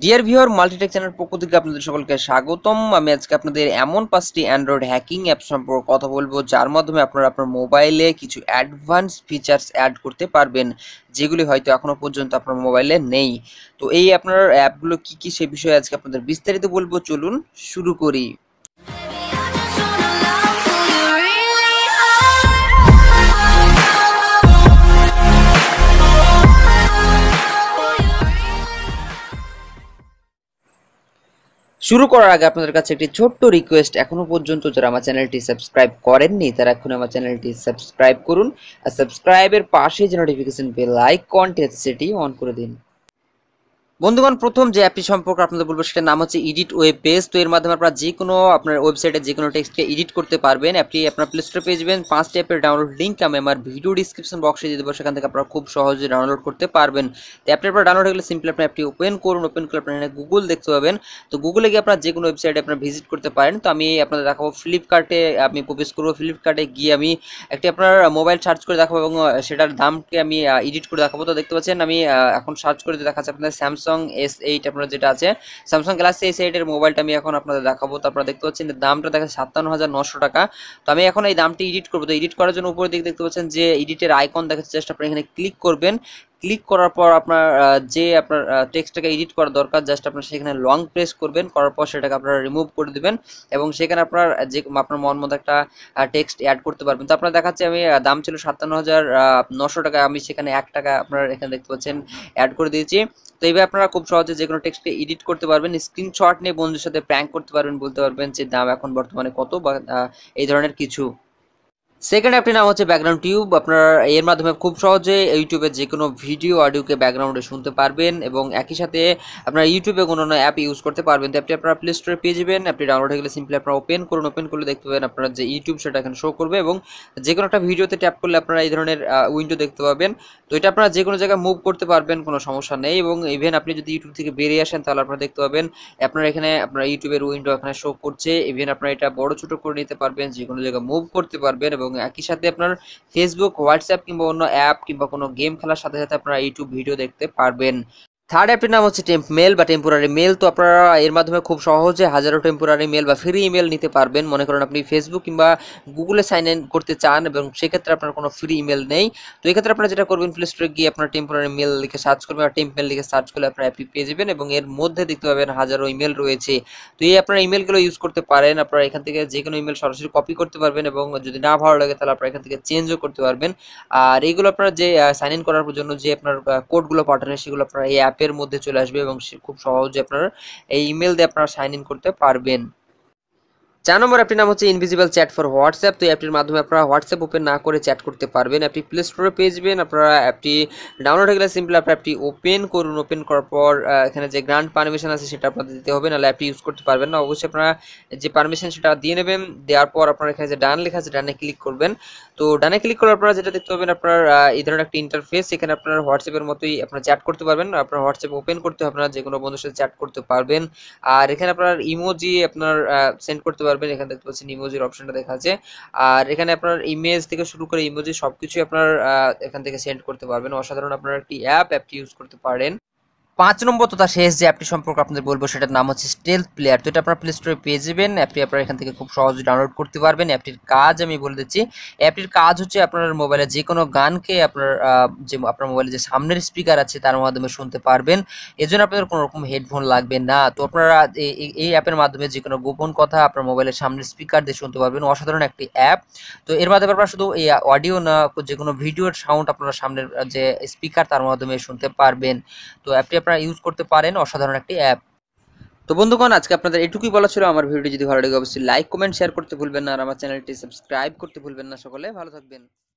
Dear viewer Multitech channel পক্ষ থেকে আপনাদের সকলকে স্বাগতম। আমি আজকে আপনাদের এমন 5টি অ্যান্ড্রয়েড হ্যাকিং অ্যাপ সম্পর্কে কথা বলবো যার মাধ্যমে আপনারা আপনার মোবাইলে কিছু অ্যাডভান্স ফিচার্স অ্যাড করতে পারবেন, যেগুলি হয়তো এখনো পর্যন্ত আপনার মোবাইলে নেই। তো এই আপনার অ্যাপগুলো কি কি সে বিষয়ে আজকে আপনাদের বিস্তারিত বলবো, চলুন শুরু করি। শুরু করার আগে আপনাদের কাছে একটি ছোট্ট রিকোয়েস্ট, এখনো পর্যন্ত যারা আমার চ্যানেলটি সাবস্ক্রাইব করেননি তারা এখন আমার চ্যানেলটি সাবস্ক্রাইব করুন, আর সাবস্ক্রাইবের পাশে যে নোটিফিকেশন বেল আইকনটি আছে সেটি অন করে দিন। বন্ধুগণ, প্রথম যে অ্যাপটি সম্পর্কে আপনাদের বলবো সেটার নাম হচ্ছে এডিট ওয়েব পেজ। তো এর মাধ্যমে আপনারা যে কোনো আপনার ওয়েবসাইটে যে কোনো টেক্সটকে এডিট করতে পারবেন। অ্যাপটি আপনার প্লে স্টোরে পেয়ে যাবেন। 5টি অ্যাপের ডাউনলোড লিঙ্ক আমি আমার ভিডিও ডিসক্রিপশন বক্সে দিয়ে দেবো, সেখান থেকে আপনারা খুব সহজে ডাউনলোড করতে পারবেন। তো অ্যাপটি আপনার ডাউনলোড হয়ে গেলে সিম্পলি আপনি অ্যাপটি ওপেন করুন। ওপেন করে আপনারা এখানে গুগল দেখতে পাবেন। তো গুগলে গিয়ে আপনারা যে কোনো ওয়েবসাইটে আপনারা ভিজিট করতে পারেন। তো আমি আপনাদের দেখাবো ফ্লিপকার্টে আমি প্রবেশ করবো। ফ্লিপকার্টে গিয়ে আমি একটি আপনার মোবাইল সার্চ করে দেখাবো এবং সেটার দামকে আমি এডিট করে দেখাবো। তো দেখতে পাচ্ছেন আমি এখন সার্চ করে দেখাচ্ছি আপনাদের স্যামসাং S8 আপনারা যেটা আছে স্যামসাং গ্যালাক্সি S8 এর মোবাইলটা আমি এখন আপনাদের দেখাবো। তো আপনারা দেখতে পাচ্ছেন দামটা দেখা 57,900 টাকা। তো আমি এখন এই দামটি এডিট করবো। তো এডিট করার জন্য উপরের দিকে দেখতে পাচ্ছেন যে এডিটের আইকন দেখাচ্ছে, জাস্ট আপনারা এখানে ক্লিক করবেন। ক্লিক করার পর আপনার যে আপনার টেক্সটটাকে এডিট করা দরকার, জাস্ট আপনার সেখানে লং প্রেস করবেন, করার পর সেটাকে আপনারা রিমুভ করে দিবেন এবং সেখানে আপনার যে আপনার মন মতো একটা টেক্সট অ্যাড করতে পারবেন। তো আপনারা দেখাচ্ছে আমি দাম ছিল 57,900 টাকা, আমি সেখানে 1 টাকা আপনারা এখানে দেখতে পাচ্ছেন অ্যাড করে দিয়েছি। তো এইভাবে আপনারা খুব সহজে যে কোনো টেক্সটকে এডিট করতে পারবেন। স্ক্রিনশট নিয়ে বন্ধুদের সাথে প্র্যাঙ্ক করতে পারবেন, বলতে পারবেন যে দাম এখন বর্তমানে কত বা এই ধরনের কিছু। সেকেন্ড অ্যাপটির নাম হচ্ছে ব্যাকগ্রাউন্ড টিউব। আপনারা এর মাধ্যমে খুব সহজে ইউটিউবে যে কোনো ভিডিও অডিওকে ব্যাকগ্রাউন্ডে শুনতে পারবেন এবং একই সাথে আপনারা ইউটিউবে কোনো অ্যাপ ইউজ করতে পারবেন। তো অ্যাপটি আপনারা প্লে স্টোরে পেয়ে যাবেন। অ্যাপটি ডাউনলোড হয়ে গেলে সিম্পলি আপনারা ওপেন করুন। ওপেন করলে দেখতে পাবেন আপনারা যে ইউটিউব সেটা এখানে শো করবে এবং যে কোনো একটা ভিডিওতে ট্যাপ করলে আপনারা এই ধরনের উইন্ডো দেখতে পাবেন। তো এটা আপনারা যে কোনো জায়গায় মুভ করতে পারবেন, কোনো সমস্যা নেই। এবং ইভেন আপনি যদি ইউটিউব থেকে বেরিয়ে আসেন তাহলে আপনারা দেখতে পাবেন আপনারা এখানে আপনার ইউটিউবের উইন্ডো এখানে শো করছে। ইভেন আপনারা এটা বড় ছোট করে নিতে পারবেন, যে কোনো জায়গায় মুভ করতে পারবেন এবং একই সাথে আপনার ফেসবুক, হোয়াটসঅ্যাপ কিংবা অন্য অ্যাপ কিংবা কোনো গেম খেলার সাথে সাথে আপনারা ইউটিউব ভিডিও দেখতে পারবেন। থার্ড অ্যাপটির নাম হচ্ছে টেম্প মেল বা টেম্পোরারি মেল। তো আপনারা এর মাধ্যমে খুব সহজে হাজারো টেম্পোরারি মেল বা ফ্রি ইমেল নিতে পারবেন। মনে করেন আপনি ফেসবুক কিংবা গুগলে সাইন ইন করতে চান এবং সেক্ষেত্রে আপনার কোনো ফ্রি ইমেল নেই। তো এক্ষেত্রে আপনারা যেটা করবেন, প্লে স্টোরে গিয়ে আপনার টেম্পোরারি মেল লিখে সার্চ করবেন বা টেম্প মেল লিখে সার্চ করলে আপনার অ্যাপটি পেয়ে যাবেন এবং এর মধ্যে দেখতে পাবেন হাজারো ইমেল রয়েছে। তো এই আপনার ইমেলগুলো ইউজ করতে পারেন। আপনারা এখান থেকে যে কোনো ইমেল সরাসরি কপি করতে পারবেন এবং যদি না ভালো লাগে তাহলে আপনারা এখান থেকে চেঞ্জও করতে পারবেন। আর এইগুলো আপনারা যে সাইন ইন করার জন্য যে আপনার কোডগুলো পাঠানো সেগুলো আপনারা এই অ্যাপের মধ্যে চলে আসবে এবং খুব সহজে আপনারা এই ইমেল দিয়ে আপনারা সাইন ইন করতে পারবেন। 4 নম্বর অ্যাপটির নাম হচ্ছে ইনভিজিবল চ্যাট ফর হোয়াটসঅ্যাপ। তো এই অ্যাপটির মাধ্যমে আপনারা হোয়াটসঅ্যাপ ওপেন না করে চ্যাট করতে পারবেন। অ্যাপটি প্লে স্টোরে পেয়ে যাবেন। আপনারা অ্যাপটি ডাউনলোড হয়ে গেলে সিম্পলি আপনারা অ্যাপটি ওপেন করুন। ওপেন করার পর এখানে যে গ্রান্ট পারমিশন আছে সেটা আপনাদের দিতে হবে, নাহলে অ্যাপটি ইউজ করতে পারবেন না। অবশ্যই আপনারা যে পারমিশন সেটা দিয়ে নেবেন। দেওয়ার পর আপনারা এখানে যে ডান লেখা আছে ডানে ক্লিক করবেন। তো ডানে ক্লিক করার পর যেটা দেখতে পাবেন আপনার এই ধরনের একটা ইন্টারফেস, এখানে আপনার হোয়াটসঅ্যাপের মতোই আপনারা চ্যাট করতে পারবেন। আপনার হোয়াটসঅ্যাপ ওপেন করতে হবে, আপনারা যে কোনো বন্ধুর সাথে চ্যাট করতে পারবেন। আর এখানে আপনার ইমোজি আপনার সেন্ড করতে পারবেন। এখানে দেখতে পাচ্ছেন ইমোজির অপশনটা দেখা আছে। আর এখানে আপনার ইমেজ থেকে শুরু করে ইমোজি সবকিছুই আপনার এখান থেকে সেন্ড করতে পারবেন। অসাধারণ আপনার একটি অ্যাপটি ইউজ করতে পারেন। 5 নম্বর তথা শেষ যে অ্যাপটি সম্পর্কে আপনাদের বলবো সেটার নাম হচ্ছে স্টেলথ প্লেয়ার। তো এটা আপনারা প্লে স্টোরে পেয়ে যাবেন। অ্যাপটি আপনারা এখান থেকে খুব সহজে ডাউনলোড করতে পারবেন। অ্যাপটির কাজ আমি বলে দিচ্ছি। অ্যাপটির কাজ হচ্ছে আপনার মোবাইলে যে কোনো গানকে আপনার যে আপনার মোবাইলে যে সামনের স্পিকার আছে তার মাধ্যমে শুনতে পারবেন। এজন্য আপনাদের কোনো রকম হেডফোন লাগবে না। তো আপনারা এই অ্যাপের মাধ্যমে যে কোনো গোপন কথা আপনার মোবাইলের সামনের স্পিকার দিয়ে শুনতে পারবেন। অসাধারণ একটি অ্যাপ। তো এর মাধ্যমে আপনারা শুধু এই অডিও না, যে কোনো ভিডিওর সাউন্ড আপনারা সামনের যে স্পিকার তার মাধ্যমে শুনতে পারবেন। তো অ্যাপটি আপনারা ইউজ করতে পারেন। অসাধারণ একটি অ্যাপ। তো বন্ধুগণ, আজকে আপনাদের এটুকুই বলা ছিল। আমার ভিডিওটি যদি ভালো লাগে অবশ্যই লাইক কমেন্ট শেয়ার করতে ভুলবেন না আর আমার চ্যানেলটি সাবস্ক্রাইব করতে ভুলবেন না। সকলে ভালো থাকবেন।